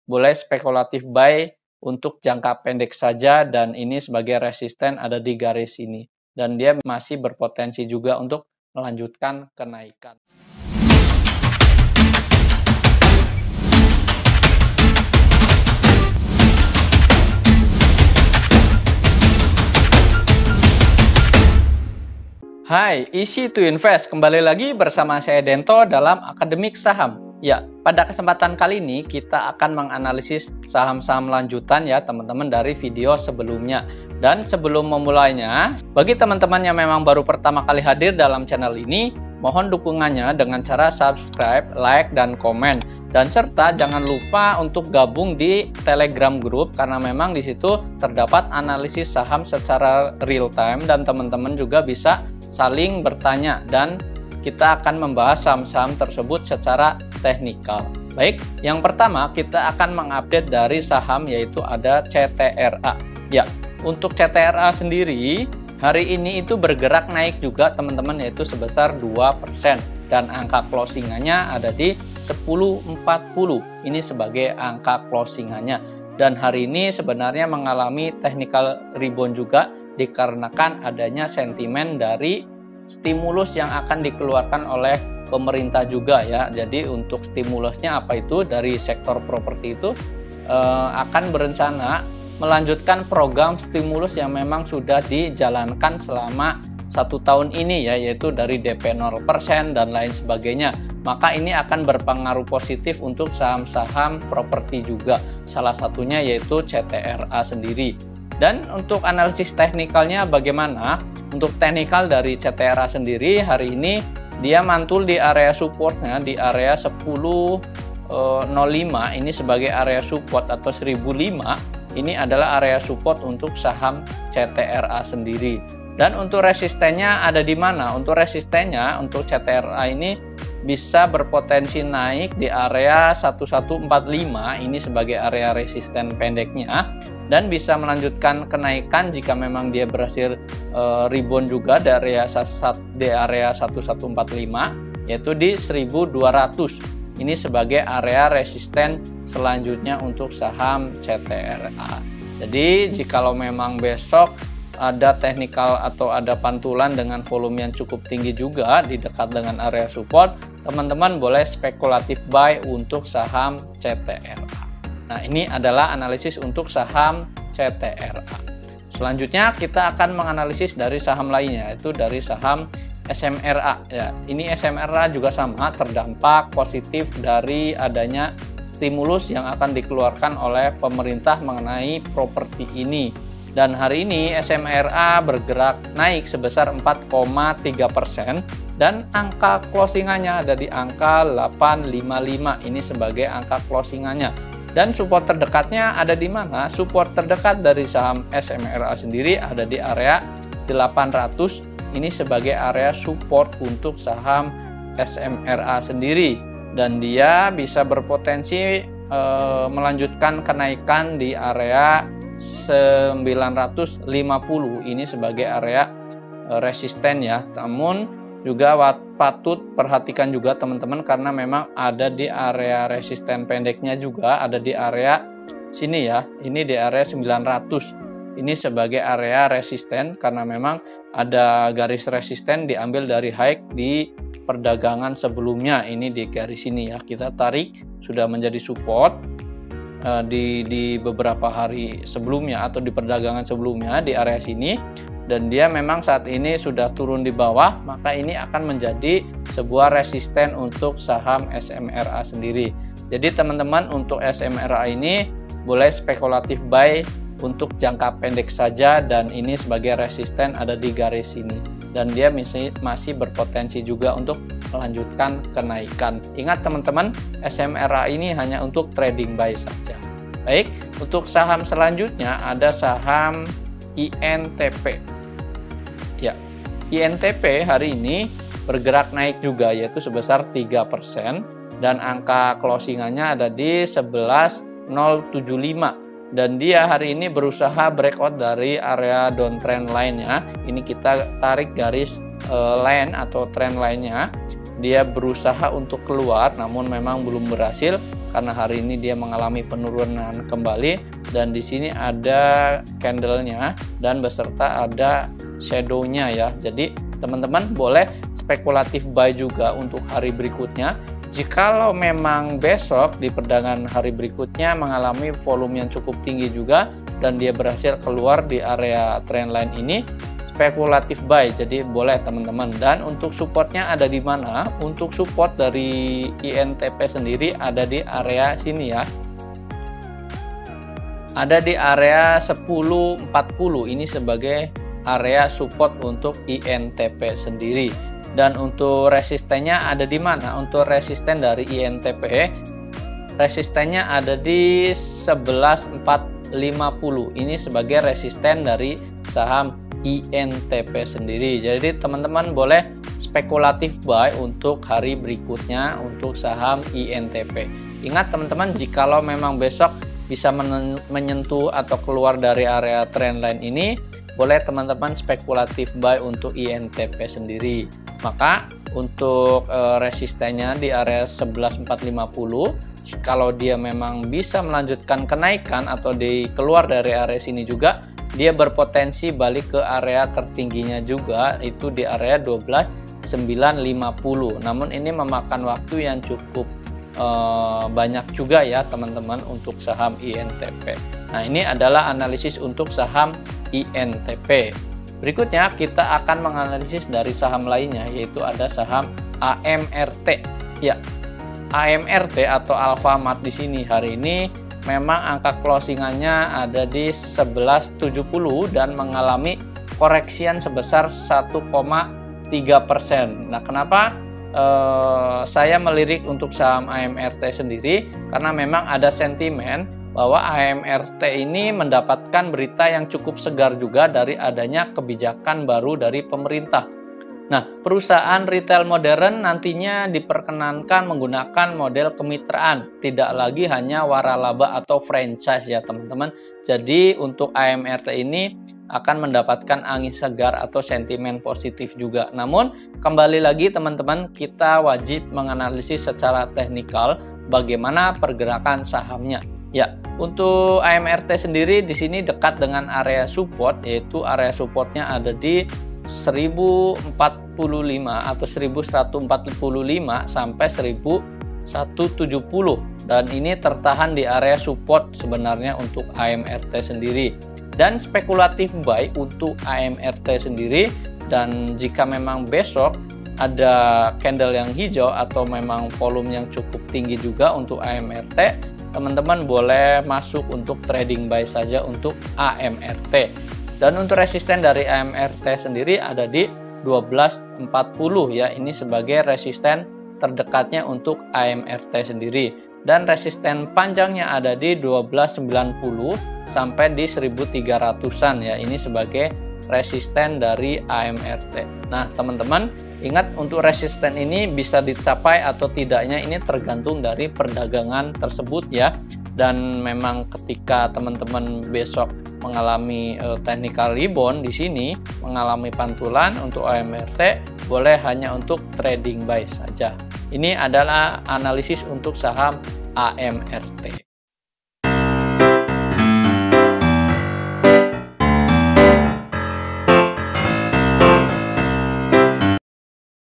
boleh spekulatif buy untuk jangka pendek saja, dan ini sebagai resisten ada di garis ini. Dan dia masih berpotensi juga untuk melanjutkan kenaikan. Hai, Easy to Invest. Kembali lagi bersama saya Dento dalam Akademik Saham. Ya, pada kesempatan kali ini kita akan menganalisis saham-saham lanjutan ya teman-teman dari video sebelumnya. Dan sebelum memulainya, bagi teman-teman yang memang baru pertama kali hadir dalam channel ini, mohon dukungannya dengan cara subscribe, like, dan komen. Dan serta jangan lupa untuk gabung di Telegram Group karena memang di situ terdapat analisis saham secara real time dan teman-teman juga bisa saling bertanya dan kita akan membahas saham-saham tersebut secara teknikal. Baik, yang pertama kita akan mengupdate dari saham yaitu ada CTRA. Ya, untuk CTRA sendiri hari ini itu bergerak naik juga teman-teman yaitu sebesar 2% dan angka closingannya ada di 10.40. Ini sebagai angka closingannya. Dan hari ini sebenarnya mengalami technical rebound juga dikarenakan adanya sentimen dari stimulus yang akan dikeluarkan oleh pemerintah juga ya. Jadi untuk stimulusnya apa itu dari sektor properti itu akan berencana melanjutkan program stimulus yang memang sudah dijalankan selama 1 tahun ini ya, yaitu dari DP 0% dan lain sebagainya. Maka ini akan berpengaruh positif untuk saham-saham properti juga. Salah satunya yaitu CTRA sendiri. Dan untuk analisis teknikalnya bagaimana? Untuk teknikal dari CTRA sendiri hari ini dia mantul di area supportnya di area 10.05. Ini sebagai area support atau 1005. Ini adalah area support untuk saham CTRA sendiri. Dan untuk resistennya ada di mana? Untuk resistennya untuk CTRA ini bisa berpotensi naik di area 1145. Ini sebagai area resisten pendeknya. Dan bisa melanjutkan kenaikan jika memang dia berhasil rebound juga dari area 1145 yaitu di 1200. Ini sebagai area resisten selanjutnya untuk saham CTRA. Jadi jikalau memang besok ada teknikal atau ada pantulan dengan volume yang cukup tinggi juga di dekat dengan area support, teman-teman boleh spekulatif buy untuk saham CTRA. Nah, ini adalah analisis untuk saham CTRA. Selanjutnya kita akan menganalisis dari saham lainnya, yaitu dari saham SMRA. Ya, ini SMRA juga sama terdampak positif dari adanya stimulus yang akan dikeluarkan oleh pemerintah mengenai properti ini. Dan hari ini SMRA bergerak naik sebesar 4,3% dan angka closingannya ada di angka 855. Ini sebagai angka closingannya. Dan support terdekatnya ada di mana? Support terdekat dari saham SMRA sendiri ada di area 800. Ini sebagai area support untuk saham SMRA sendiri. Dan dia bisa berpotensi melanjutkan kenaikan di area 950. Ini sebagai area resisten ya. Namun juga patut perhatikan juga teman-teman karena memang ada di area resisten pendeknya juga ada di area sini ya. Ini di area 900. Ini sebagai area resisten karena memang ada garis resisten diambil dari high di perdagangan sebelumnya. Ini di garis ini ya. Kita tarik sudah menjadi support di beberapa hari sebelumnya atau di perdagangan sebelumnya di area sini. Dan dia memang saat ini sudah turun di bawah, maka ini akan menjadi sebuah resisten untuk saham SMRA sendiri. Jadi teman-teman untuk SMRA ini boleh spekulatif buy untuk jangka pendek saja dan ini sebagai resisten ada di garis ini. Dan dia masih berpotensi juga untuk melanjutkan kenaikan. Ingat teman-teman, SMRA ini hanya untuk trading buy saja. Baik, untuk saham selanjutnya ada saham INTP. Ya, INTP hari ini bergerak naik juga yaitu sebesar 3% dan angka closingannya ada di 11.075 dan dia hari ini berusaha breakout dari area downtrend line-nya. Ini kita tarik garis line atau trend line-nya. Dia berusaha untuk keluar namun memang belum berhasil karena hari ini dia mengalami penurunan kembali, dan di sini ada candlenya dan beserta ada shadownya ya. Jadi teman-teman boleh spekulatif buy juga untuk hari berikutnya. Jikalau memang besok di perdagangan hari berikutnya mengalami volume yang cukup tinggi juga dan dia berhasil keluar di area trendline ini, spekulatif buy, jadi boleh teman-teman. Dan untuk supportnya ada di mana? Untuk support dari INTP sendiri ada di area sini ya, ada di area 10.40. ini sebagai area support untuk INTP sendiri. Dan untuk resistennya ada di mana? Untuk resisten dari INTP, resistennya ada di 11.450. ini sebagai resisten dari saham INTP sendiri. Jadi teman-teman boleh spekulatif buy untuk hari berikutnya untuk saham INTP. Ingat teman-teman, jikalau memang besok bisa menyentuh atau keluar dari area trendline ini, boleh teman-teman spekulatif buy untuk INTP sendiri. Maka untuk resistennya di area 11.450, kalau dia memang bisa melanjutkan kenaikan atau keluar dari area sini juga, dia berpotensi balik ke area tertingginya juga, itu di area 12.950. Namun ini memakan waktu yang cukup banyak juga ya teman-teman untuk saham INTP. Nah, ini adalah analisis untuk saham INTP. Berikutnya kita akan menganalisis dari saham lainnya, yaitu ada saham AMRT. Ya, AMRT atau Alfamart di sini hari ini memang angka closingannya ada di 11.70 dan mengalami koreksian sebesar 1,3%. Nah, kenapa saya melirik untuk saham AMRT sendiri? Karena memang ada sentimen bahwa AMRT ini mendapatkan berita yang cukup segar juga dari adanya kebijakan baru dari pemerintah. Nah, perusahaan retail modern nantinya diperkenankan menggunakan model kemitraan, tidak lagi hanya waralaba atau franchise ya teman-teman. Jadi untuk AMRT ini akan mendapatkan angin segar atau sentimen positif juga. Namun kembali lagi teman-teman, kita wajib menganalisis secara teknikal bagaimana pergerakan sahamnya. Ya, untuk AMRT sendiri di sini dekat dengan area support, yaitu area supportnya ada di 1045 atau 1145 sampai 1170, dan ini tertahan di area support sebenarnya untuk AMRT sendiri. Dan spekulatif buy untuk AMRT sendiri, dan jika memang besok ada candle yang hijau atau memang volume yang cukup tinggi juga untuk AMRT, teman-teman boleh masuk untuk trading buy saja untuk AMRT. Dan untuk resisten dari AMRT sendiri ada di 12.40 ya, ini sebagai resisten terdekatnya untuk AMRT sendiri. Dan resisten panjangnya ada di 12.90 sampai di 1.300-an ya, ini sebagai resisten dari AMRT. Nah teman-teman, ingat untuk resisten ini bisa dicapai atau tidaknya ini tergantung dari perdagangan tersebut ya. Dan memang ketika teman-teman besok mengalami technical rebound di sini, mengalami pantulan untuk AMRT, boleh hanya untuk trading buy saja. Ini adalah analisis untuk saham AMRT.